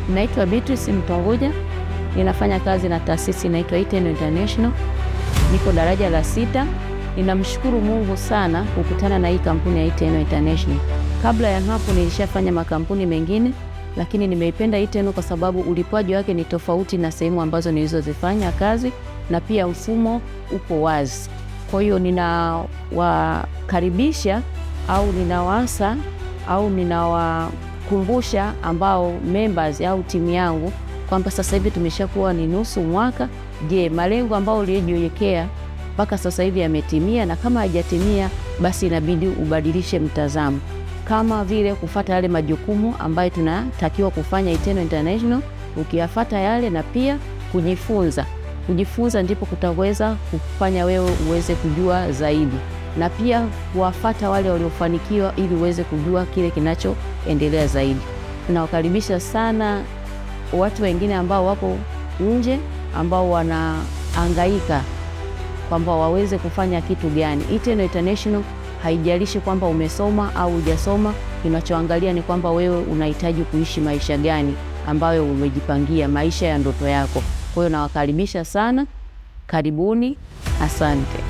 Naitwa Beatrice Mtongoja, ninafanya kazi na taasisi inaitwa Iten International. Niko daraja la 6. Ninamshukuru Mungu sana kukutana na hii kampuni ya Iten International. Kabla ya hapo nilishafanya makampuni mengine, lakini nimeipenda Iten kwa sababu ulipwaji wake ni tofauti na sehemu ambazo nilizozifanya kazi, na pia mfumo uko wazi. Kwa hiyo ninawakaribisha au ninawasa au ninawakumbusha ambao members au timu yangu kwamba sasa hivi tumeshakuwa ni nusu mwaka. Je, malengo ambao uliyojiwekea mpaka sasa hivi yametimia? Na kama hajatimia, basi inabidi ubadilishe mtazamo, kama vile kufuata yale majukumu ambayo tunatakiwa kufanya Iten International. Ukiyafuata yale na pia kujifunza ndipo kutaweza kufanya wewe uweze kujua zaidi, na pia kuwafuata wale waliofanikiwa ili uweze kujua kile kinachoendelea zaidi. Tunawakaribisha sana watu wengine ambao wako nje, ambao wanahangaika kwamba waweze kufanya kitu gani. Iten International haijalishi kwamba umesoma au hujasoma, kinachoangalia ni kwamba wewe unahitaji kuishi maisha gani ambayo umejipangia, maisha ya ndoto yako. Kwa hiyo nawakaribisha sana, karibuni, asante.